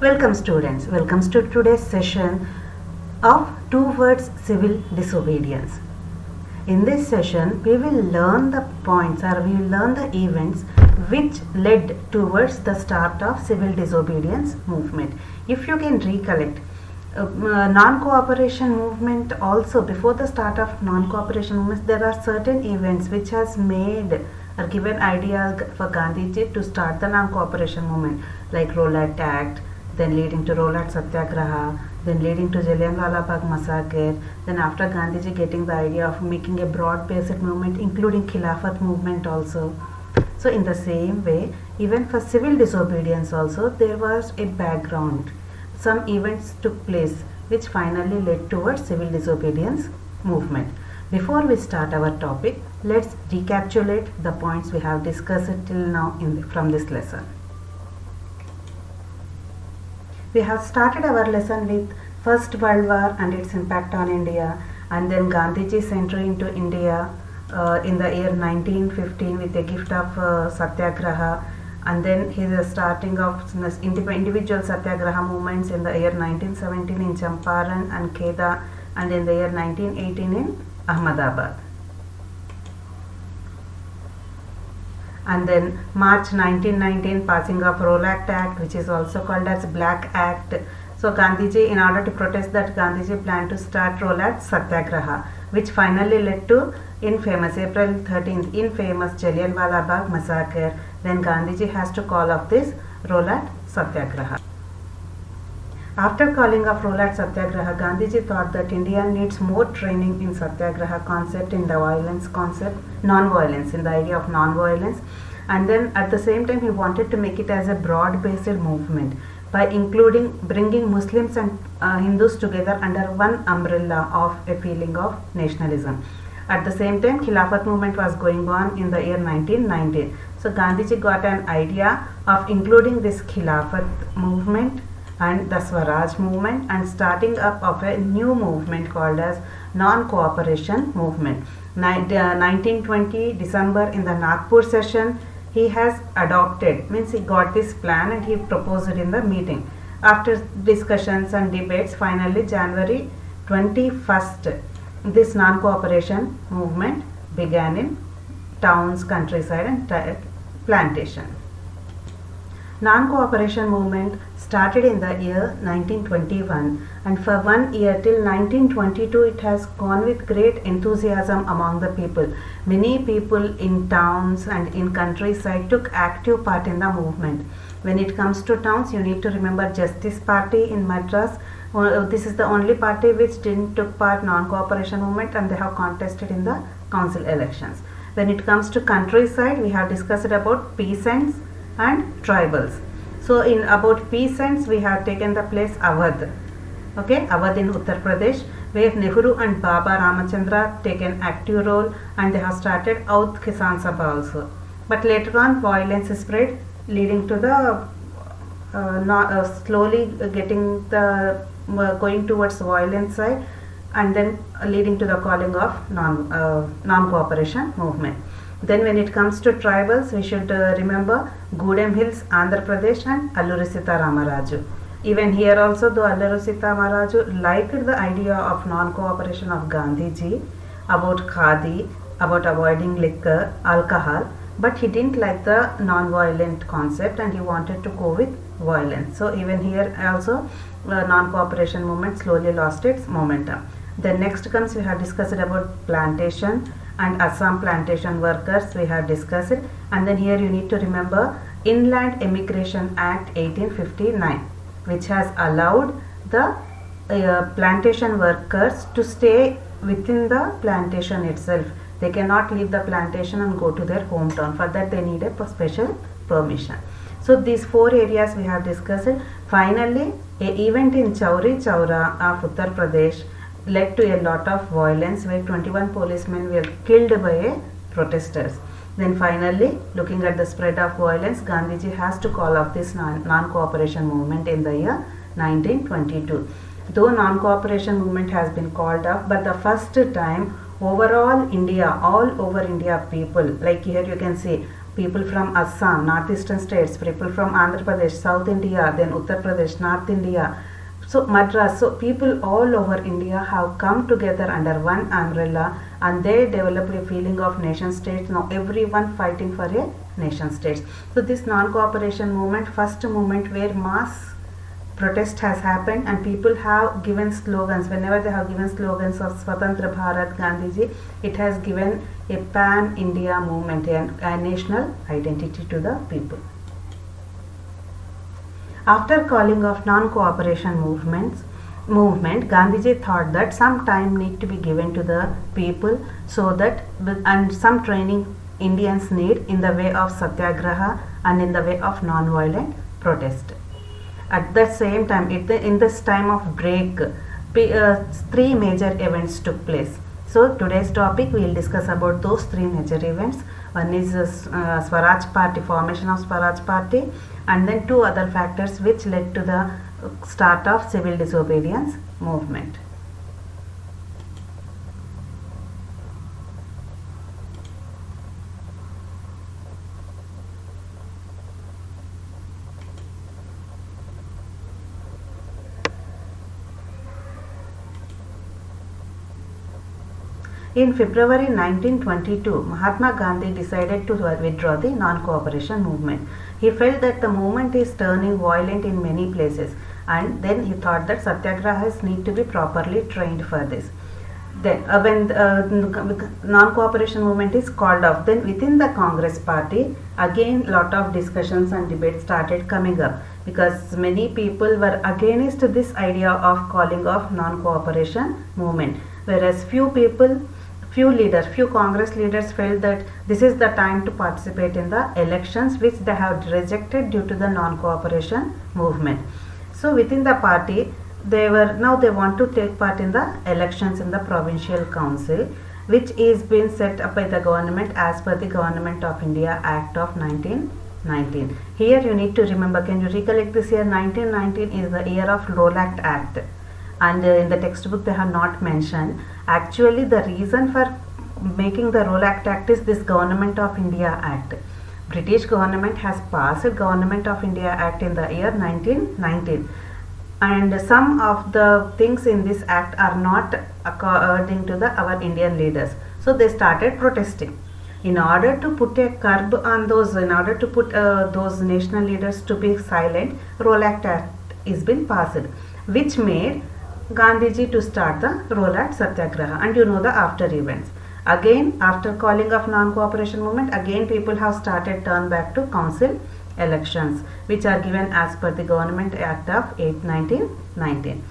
Welcome students, welcome to today's session of towards civil disobedience. In this session we will learn the points or we will learn the events which led towards the start of civil disobedience movement. If you can recollect, non-cooperation movement also, before the start of non-cooperation movements there are certain events which has made or given idea for Gandhiji to start the non-cooperation movement, like Rowlatt Act, then leading to Rowlatt Satyagraha, then leading to Jallianwala Bagh massacre, then after Gandhiji getting the idea of making a broad-based movement including Khilafat movement also. So in the same way, even for civil disobedience also there was a background. Some events took place which finally led towards civil disobedience movement. Before we start our topic, let's recapitulate the points we have discussed till now from this lesson. We have started our lesson with First World War and its impact on India, and then Gandhiji's entry into India in the year 1915 with the gift of Satyagraha, and then his starting of individual Satyagraha movements in the year 1917 in Champaran and Kheda, and in the year 1918 in Ahmedabad. And then March 1919 passing of Rowlatt Act, which is also called as Black Act. So Gandhiji, in order to protest that, Gandhiji planned to start Rowlatt Satyagraha, which finally led to infamous April 13th infamous Jallianwala Bagh massacre. Then Gandhiji has to call off this Rowlatt Satyagraha. After calling off Rowlatt Satyagraha, Gandhiji thought that India needs more training in Satyagraha concept, in the violence concept, non-violence, in the idea of non-violence, and then at the same time he wanted to make it as a broad-based movement by bringing Muslims and Hindus together under one umbrella of a feeling of nationalism. At the same time, Khilafat movement was going on in the year 1919. So Gandhiji got an idea of including this Khilafat movement and the Swaraj movement and starting up of a new movement called as non-cooperation movement. 1920 December in the Nagpur session he has adopted, means he got this plan and he proposed it in the meeting. After discussions and debates, finally January 21st this non-cooperation movement began in towns, countryside and plantation. Non-cooperation movement started in the year 1921 and for 1 year till 1922 it has gone with great enthusiasm among the people. Many people in towns and in countryside took active part in the movement. When it comes to towns, you need to remember Justice Party in Madras. This is the only party which didn't took part non-cooperation movement and they have contested in the council elections. When it comes to countryside, we have discussed about peasants and tribals. So in about peasants we have taken the place Awadh. Okay, Awadh in Uttar Pradesh, where Nehru and Baba Ramachandra taken active role and they have started Audh Kisan Sabha also. But later on violence spread, leading to the slowly getting the going towards violent side, and then leading to the calling of non-cooperation movement. Then when it comes to tribals, we should remember Gudem Hills, Andhra Pradesh and Alluri Sita Ramaraju. Even here also, though Alluri Sita Ramaraju liked the idea of non-cooperation of Gandhiji about khadi, about avoiding liquor, alcohol, but he didn't like the non-violent concept and he wanted to go with violence. So even here also non-cooperation movement slowly lost its momentum. Then next comes, we have discussed about plantation and Assam plantation workers we have discussed, and then here you need to remember Inland Immigration Act 1859, which has allowed the plantation workers to stay within the plantation itself. They cannot leave the plantation and go to their hometown. For that they need a special permission. So these 4 areas we have discussed. Finally, an event in Chauri Chaura of Uttar Pradesh led to a lot of violence where 21 policemen were killed by protesters. Then finally, looking at the spread of violence, Gandhiji has to call off this non-cooperation movement in the year 1922. Though non-cooperation movement has been called off, but the first time overall India, all over India people, like here you can see people from Assam, northeastern states, people from Andhra Pradesh, South India, then Uttar Pradesh, North India, so Madras, so people all over India have come together under one umbrella, and they developed a feeling of nation states. Now everyone fighting for a nation states. So this non-cooperation movement, first movement where mass protest has happened and people have given slogans. Whenever they have given slogans of Swatantra Bharat, Gandhiji, it has given a pan-India movement, a national identity to the people. After calling of non-cooperation movement, Gandhiji thought that some time need to be given to the people, so that and some training Indians need in the way of satyagraha and in the way of non-violent protest. At the same time, in this time of break, three major events took place. So today's topic, we will discuss about those three major events. One is Swaraj Party, formation of Swaraj Party, and then two other factors which led to the start of civil disobedience movement. In February 1922, Mahatma Gandhi decided to withdraw the non-cooperation movement. He felt that the movement is turning violent in many places, and then he thought that satyagrahas need to be properly trained for this. Then when non-cooperation movement is called off, then within the Congress party, again lot of discussions and debates started coming up, because many people were against this idea of calling off non-cooperation movement, whereas few Congress leaders felt that this is the time to participate in the elections, which they have rejected due to the non-cooperation movement. So within the party, they want to take part in the elections in the provincial council, which is being set up by the government as per the Government of India Act of 1919. Here you need to remember, can you recollect this year? 1919 is the year of Rolakt Act, and in the textbook they have not mentioned. Actually, the reason for making the Rolakt Act is this Government of India Act. British government has passed Government of India Act in the year 1919, and some of the things in this act are not according to our Indian leaders. So they started protesting. In order to put a curb on those, in order to put those national leaders to be silent, Rolakt Act is been passed, which made Gandhiji to start the Rolakt Satyagraha, and you know the after events. Again, after calling of non-cooperation movement, again people have started turn back to council elections, which are given as per the Government Act of 1919.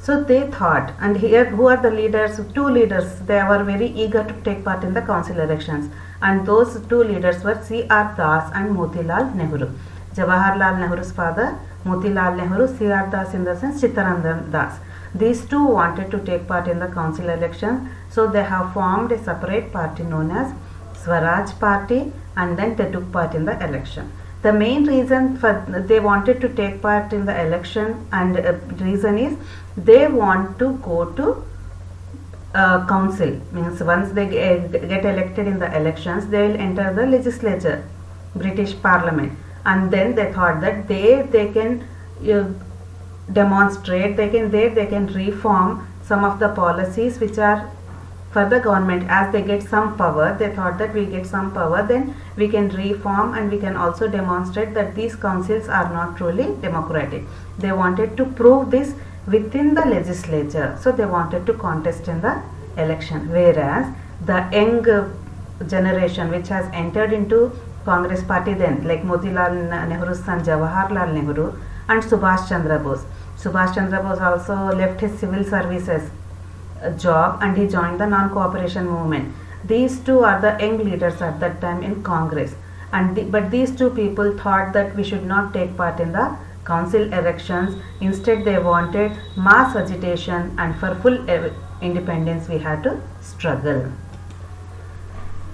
So they thought, and here who are the leaders? Two leaders, they were very eager to take part in the council elections, and those two leaders were C.R. Das and Motilal Nehru. Jawaharlal Nehru's father, Motilal Nehru, C.R. Das in the sense Chittaranjan Das. These two wanted to take part in the council election, so they have formed a separate party known as Swaraj Party, and then they took part in the election. The main reason for they wanted to take part in the election, and reason is they want to go to council, means once they get elected in the elections, they will enter the legislature, British Parliament, and then they thought that they can demonstrate, they can reform some of the policies which are for the government. As they get some power, they thought that we get some power, then we can reform, and we can also demonstrate that these councils are not truly democratic. They wanted to prove this within the legislature, so they wanted to contest in the election, whereas the young generation which has entered into Congress party then, like Motilal Nehru's son Jawaharlal Nehru and Subhash Chandra Bose. Subhash Chandra Bose also left his civil services job and he joined the non-cooperation movement. These two are the young leaders at that time in Congress, and but these two people thought that we should not take part in the council elections. Instead, they wanted mass agitation, and for full independence we had to struggle.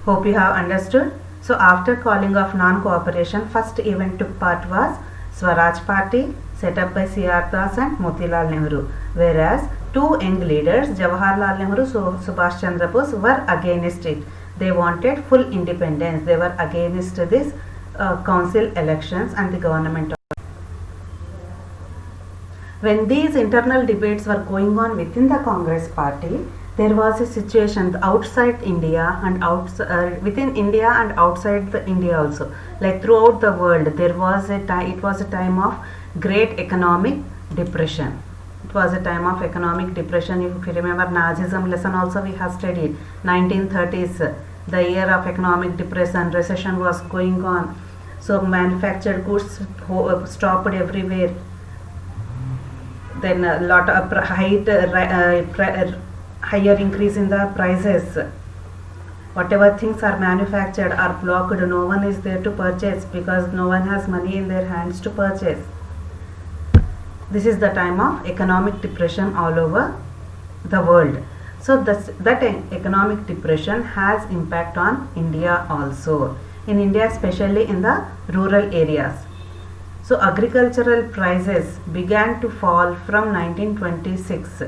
Hope you have understood. So after calling of non-cooperation, first event took part was Swaraj Party, set up by C.R. Das and Motilal Nehru, whereas two young leaders, Jawaharlal Nehru and Subhash Chandra Bose, were against it. They wanted full independence. They were against this council elections and the government. When these internal debates were going on within the Congress party, there was a situation outside India and within India and outside the India also. Like throughout the world, there was a time. It was a time of great economic depression. It was a time of economic depression. If you remember Nazism lesson also we have studied. 1930s, the year of economic depression, recession was going on. So manufactured goods stopped everywhere. Then a lot of higher increase in the prices. Whatever things are manufactured are blocked. No one is there to purchase because no one has money in their hands to purchase. This is the time of economic depression all over the world. So that economic depression has impact on India also. In India, especially in the rural areas. So agricultural prices began to fall from 1926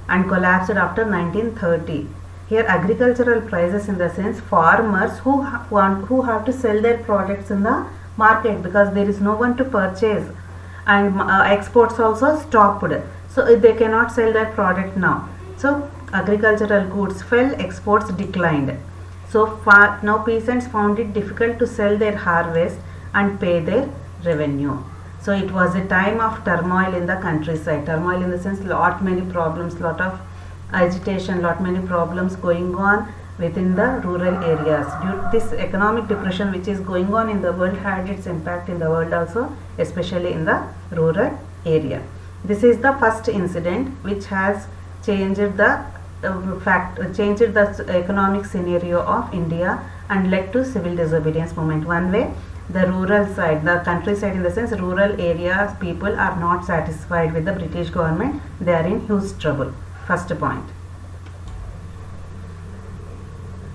and collapsed after 1930. Here agricultural prices in the sense farmers who have to sell their products in the market because there is no one to purchase, and exports also stopped. So they cannot sell their product now. So agricultural goods fell, exports declined. So now peasants found it difficult to sell their harvest and pay their revenue. So it was a time of turmoil in the countryside. Turmoil in the sense many problems, lot of agitation, many problems going on within the rural areas. This economic depression which is going on in the world had its impact in the world also, especially in the rural area. This is the first incident which has changed the economic scenario of India and led to civil disobedience movement. One way, the rural side, the countryside in the sense rural areas, people are not satisfied with the British government. They are in huge trouble. First point.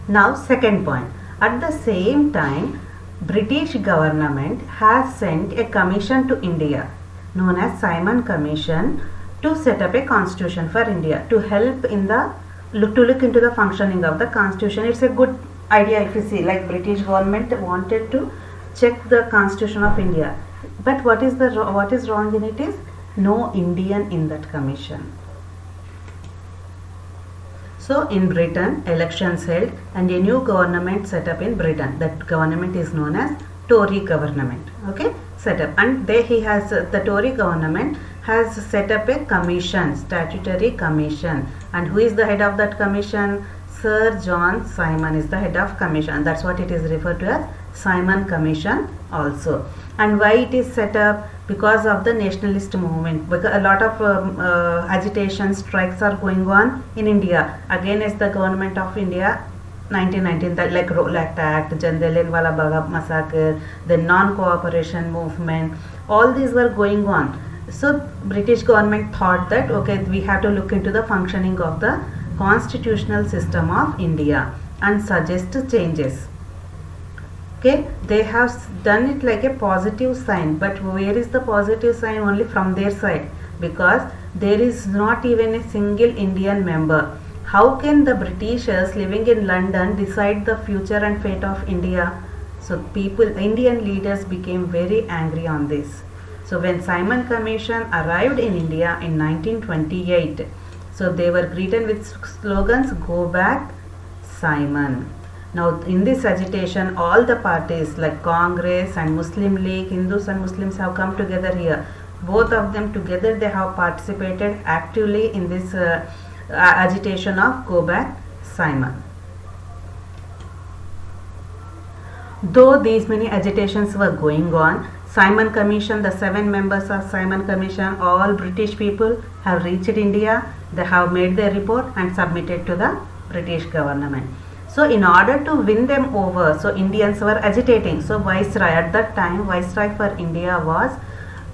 Now second point. At the same time, British government has sent a commission to India known as Simon Commission to set up a constitution for India to help in the look into the functioning of the constitution. It's a good idea if you see, like British government wanted to check the constitution of India, but what is wrong in it is no Indian in that commission. So in Britain, elections held and a new government set up in Britain. That government is known as Tory government. Okay, set up, and the Tory government has set up a commission, statutory commission, and who is the head of that commission? Sir John Simon is the head of commission. That's what it is referred to as Simon Commission also. And why it is set up? Because of the nationalist movement. Because a lot of agitation, strikes are going on in India against the government of India. 1919, like Rowlatt Act, Jallianwala Bagh massacre, the non-cooperation movement, all these were going on. So British government thought that okay, we have to look into the functioning of the constitutional system of India and suggest changes. Okay, they have done it like a positive sign, but where is the positive sign? Only from their side, because there is not even a single Indian member. How can the Britishers living in London decide the future and fate of India? So Indian leaders became very angry on this. So when Simon Commission arrived in India in 1928, so they were greeted with slogans, "Go back, Simon." Now in this agitation, all the parties like Congress and Muslim League, Hindus and Muslims have come together here. Both of them together, they have participated actively in this agitation of "Go back, Simon." Though these many agitations were going on, Simon Commission, the 7 members of Simon Commission, all British people have reached India. They have made their report and submitted to the British government. So in order to win them over, so Indians were agitating. So Viceroy, at that time, Viceroy for India was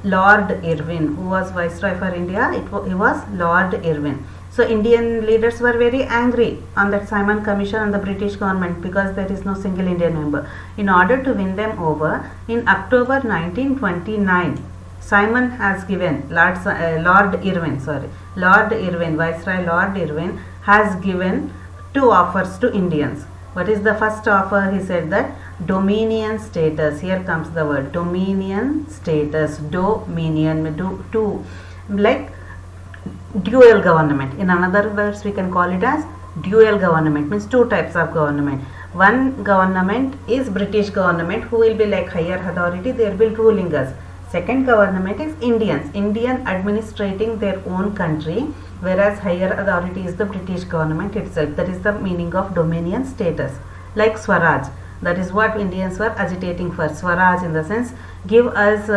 Lord Irwin. Who was Viceroy for India? He was Lord Irwin. So Indian leaders were very angry on that Simon Commission and the British government because there is no single Indian member. In order to win them over, in October 1929, Simon has given, Lord Irwin, Viceroy Lord Irwin has given 2 offers to Indians. What is the first offer? He said that dominion status. Here comes the word dominion status. Dominion, to like dual government. In another words, we can call it as dual government. Means two types of government. One government is British government, who will be like higher authority. They will be ruling us. Second government is Indian administrating their own country, whereas higher authority is the British government itself. That is the meaning of dominion status. Like Swaraj, that is what Indians were agitating for. Swaraj, in the sense, give us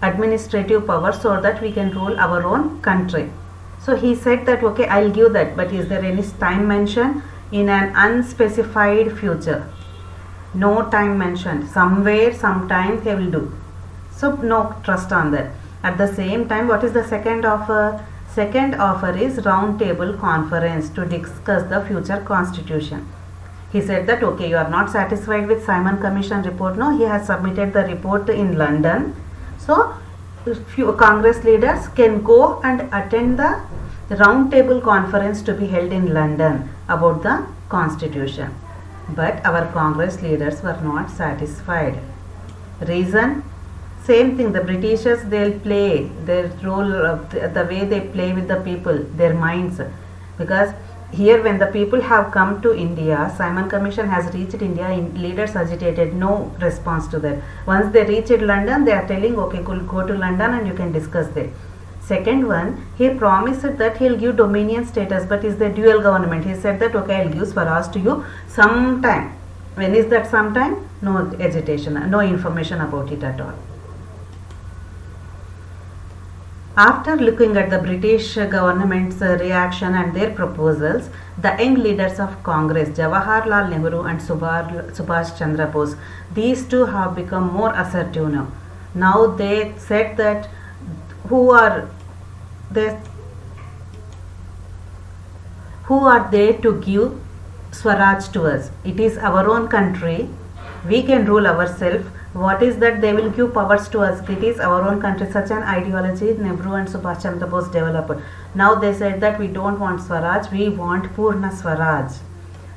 administrative power so that we can rule our own country. So he said that okay, I'll give that, but is there any time mentioned? In an unspecified future. No time mentioned. Somewhere, sometime they will do. So no trust on that. At the same time, what is the second offer? Second offer is round table conference to discuss the future constitution. He said that okay, you are not satisfied with Simon Commission report. No, he has submitted the report in London. So few Congress leaders can go and attend the round table conference to be held in London about the constitution. But our Congress leaders were not satisfied. Reason? Same thing, the Britishers, they'll play their role of the way they play with the people, their minds. Because here when the people have come to India, Simon Commission has reached India, leaders agitated, no response to that. Once they reached London, they are telling okay, go to London and you can discuss there. Second one, he promised that he'll give dominion status, but is the dual government. He said that okay, I'll give Swaraj to you sometime. When is that sometime? No agitation, no information about it at all. After looking at the British government's reaction and their proposals, the young leaders of Congress, Jawaharlal Nehru and Subhash Chandra Bose, these two have become more assertive now. Now they said that who are they to give Swaraj to us? It is our own country. We can rule ourselves. What is that they will give powers to us? It is our own country. Such an ideology Nehru and Subhash Chandra Bose developed. Now they said that we don't want Swaraj, we want Purna Swaraj.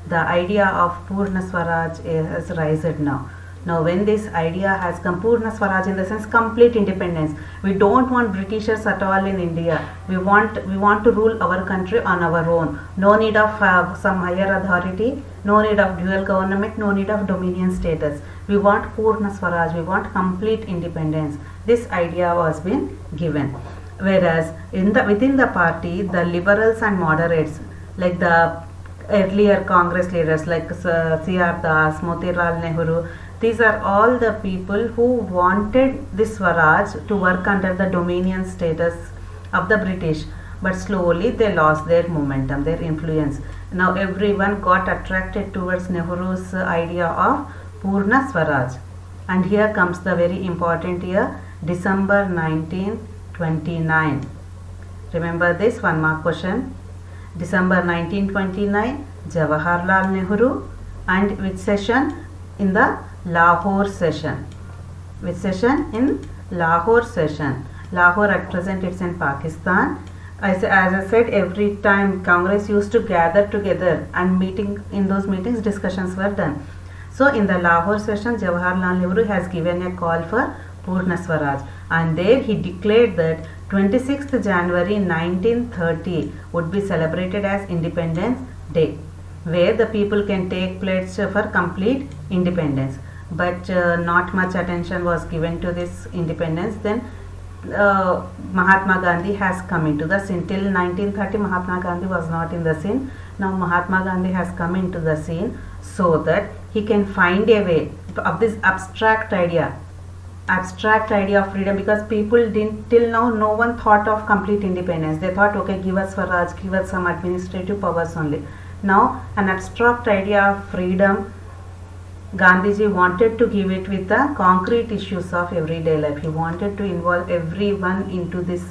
The idea of Purna Swaraj has risen now. Now when this idea has come, Purna Swaraj in the sense complete independence. We don't want Britishers at all in India. We want to rule our country on our own. No need of some higher authority, no need of dual government, no need of dominion status. We want Purna Swaraj, we want complete independence. This idea was been given. Whereas within the party, the liberals and moderates, like the earlier Congress leaders like C.R. Das, Motilal Nehru, these are all the people who wanted this Swaraj to work under the dominion status of the British. But slowly they lost their momentum, their influence. Now everyone got attracted towards Nehru's idea of Purna Swaraj. And here comes the very important year, December 1929. Remember this one mark question. December 1929, Jawaharlal Nehru, and which session? In the Lahore session. Which session? In Lahore session. Lahore at present it's in Pakistan. As I said, every time Congress used to gather together and in those meetings discussions were done. So in the Lahore session, Jawaharlal Nehru has given a call for Purna Swaraj, and there he declared that 26th January 1930 would be celebrated as Independence Day, where the people can take pledge for complete independence. But not much attention was given to this independence. Then Mahatma Gandhi has come into the scene. Till 1930 Mahatma Gandhi was not in the scene. Now Mahatma Gandhi has come into the scene so that he can find a way of this abstract idea of freedom, because people didn't, till now no one thought of complete independence. They thought okay, give us Swaraj, give us some administrative powers only. Now an abstract idea of freedom, Gandhiji wanted to give it with the concrete issues of everyday life. He wanted to involve everyone into this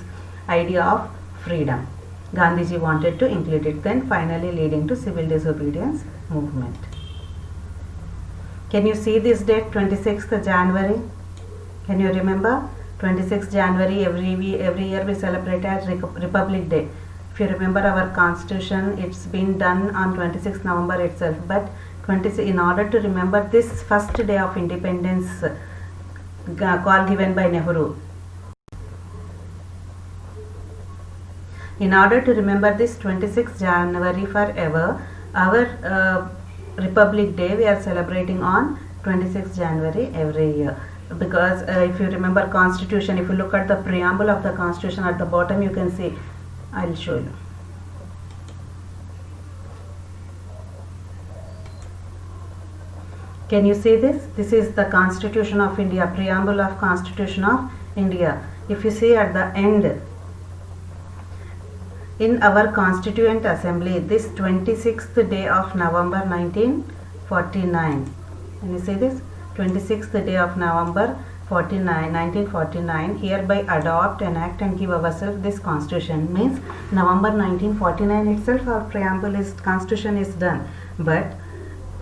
idea of freedom. Gandhiji wanted to include it, then finally leading to civil disobedience movement. Can you see this date, 26th January? Can you remember? 26th January, every year we celebrate as Republic Day. If you remember our constitution, it's been done on 26th November itself, but 26, in order to remember this first day of independence, call given by Nehru. In order to remember this 26th January forever, our Republic Day we are celebrating on 26th January every year. Because if you remember Constitution, if you look at the preamble of the Constitution at the bottom, you can see, I will show you. Can you see this? This is the Constitution of India, preamble of Constitution of India. If you see at the end, in our Constituent Assembly, this 26th day of November 1949. Can you see this? 26th day of November 1949, hereby adopt, enact and give ourselves this Constitution. Means November 1949 itself our preamble is, Constitution is done. But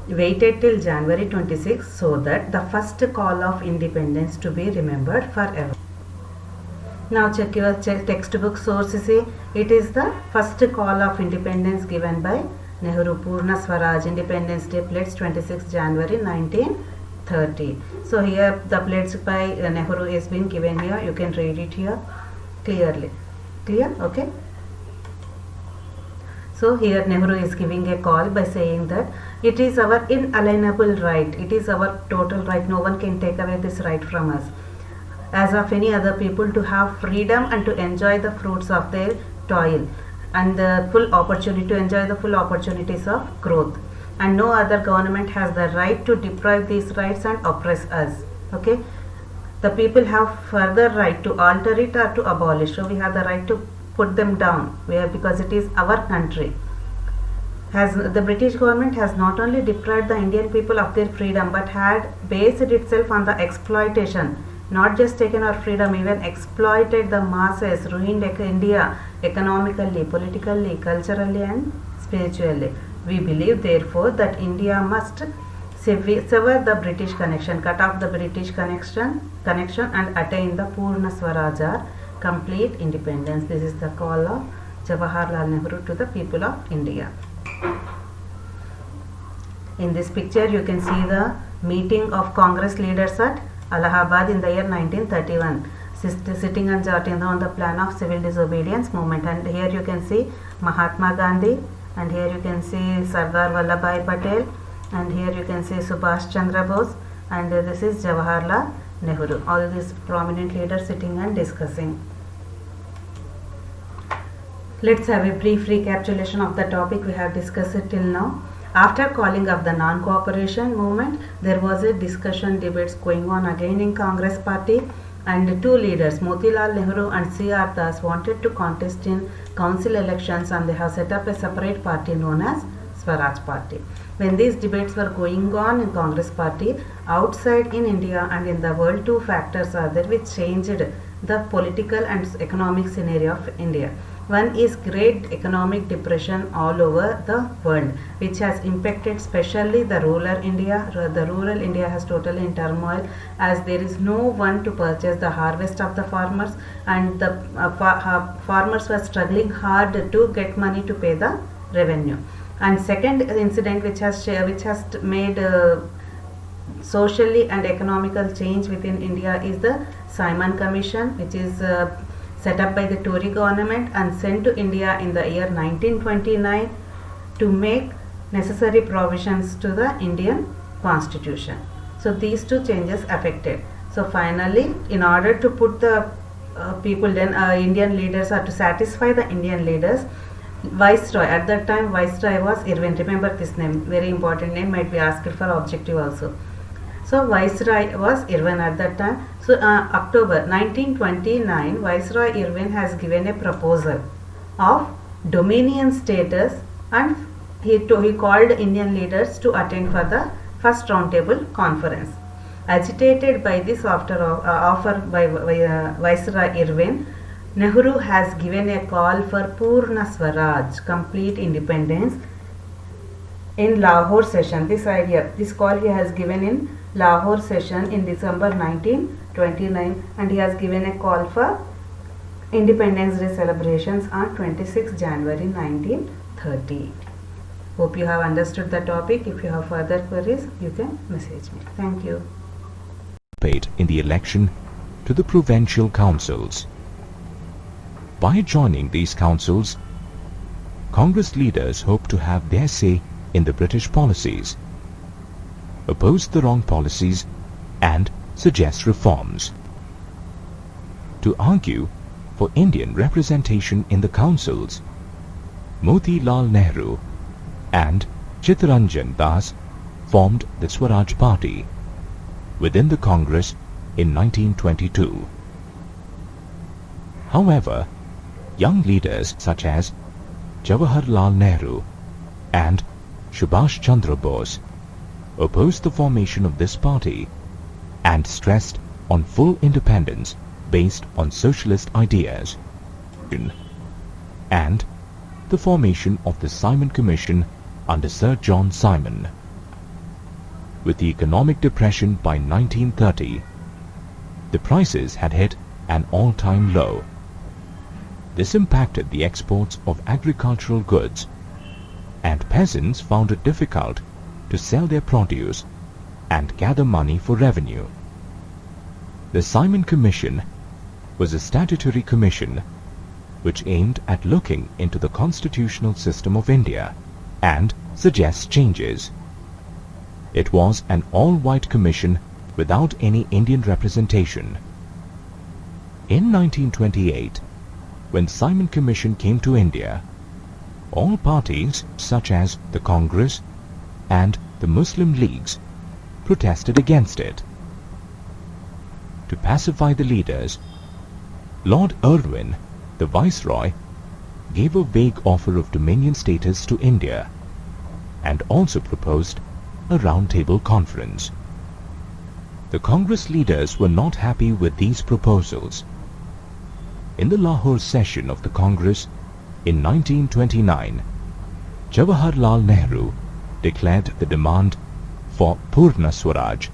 waited till January 26 so that the first call of independence to be remembered forever. Now check your textbook source. See, it is the first call of independence given by Nehru. Purna Swaraj, Independence Day pledge 26 January 1930. So here the pledge by Nehru is been given here. You can read it here clearly. Clear? Okay. So here Nehru is giving a call by saying that it is our inalienable right. It is our total right. No one can take away this right from us, as of any other people, to have freedom and to enjoy the fruits of their toil and the full opportunity to enjoy the full opportunities of growth. And no other government has the right to deprive these rights and oppress us. Okay. The people have further right to alter it or to abolish. So we have the right to put them down, because it is our country. The British government has not only deprived the Indian people of their freedom, but had based itself on the exploitation. Not just taken our freedom, even exploited the masses, ruined India economically, politically, culturally and spiritually. We believe therefore that India must sever the British connection, cut off the British connection and attain the Purna Swaraj, complete independence. This is the call of Jawaharlal Nehru to the people of India. In this picture you can see the meeting of Congress leaders at Allahabad in the year 1931, sitting and jotting on the plan of civil disobedience movement. And here you can see Mahatma Gandhi, and here you can see Sardar Vallabhbhai Patel, and here you can see Subhash Chandra Bose, and this is Jawaharlal Nehru. All these prominent leaders sitting and discussing. Let's have a brief recapitulation of the topic we have discussed till now. After calling of the non-cooperation movement, there was a discussion, debates going on again in Congress party, and two leaders, Motilal Nehru and C.R. Das, wanted to contest in council elections, and they have set up a separate party known as Swaraj Party. When these debates were going on in Congress party, outside in India and in the world, two factors are there which changed the political and economic scenario of India. One is great economic depression all over the world, which has impacted especially the rural India. The rural India has totally in turmoil, as there is no one to purchase the harvest of the farmers, and the farmers were struggling hard to get money to pay the revenue. And second incident which has made socially and economical change within India is the Simon Commission, which is set up by the Tory government and sent to India in the year 1929 to make necessary provisions to the Indian Constitution. So these two changes affected. So finally, in order to put the people, then Indian leaders are to satisfy the Indian leaders, Viceroy, at that time Viceroy was Irwin. Remember this name, very important name, might be asked for objective also. So Viceroy was Irwin at that time. So October 1929, Viceroy Irwin has given a proposal of Dominion status, and he called Indian leaders to attend for the first roundtable conference. Agitated by this offer by Viceroy Irwin, Nehru has given a call for Purna Swaraj, complete independence, in Lahore session. This call he has given in Lahore session in December 1929, and he has given a call for Independence Day celebrations on 26 January 1930. Hope you have understood the topic. If you have further queries, you can message me. Thank you. In the election to the provincial councils. By joining these councils, Congress leaders hope to have their say in the British policies, oppose the wrong policies, and suggest reforms. To argue for Indian representation in the councils, Motilal Nehru and Chittaranjan Das formed the Swaraj Party within the Congress in 1922. However, young leaders such as Jawaharlal Nehru and Subhash Chandra Bose opposed the formation of this party and stressed on full independence based on socialist ideas, and the formation of the Simon Commission under Sir John Simon. With the economic depression by 1930, the prices had hit an all-time low. This impacted the exports of agricultural goods, and peasants found it difficult to sell their produce and gather money for revenue. The Simon Commission was a statutory commission which aimed at looking into the constitutional system of India and suggest changes. It was an all-white commission without any Indian representation. In 1928, when Simon Commission came to India, all parties such as the Congress and the Muslim Leagues protested against it. To pacify the leaders, Lord Irwin, the Viceroy, gave a vague offer of Dominion status to India and also proposed a round-table conference. The Congress leaders were not happy with these proposals. In the Lahore session of the Congress in 1929, Jawaharlal Nehru declared the demand for Purna Swaraj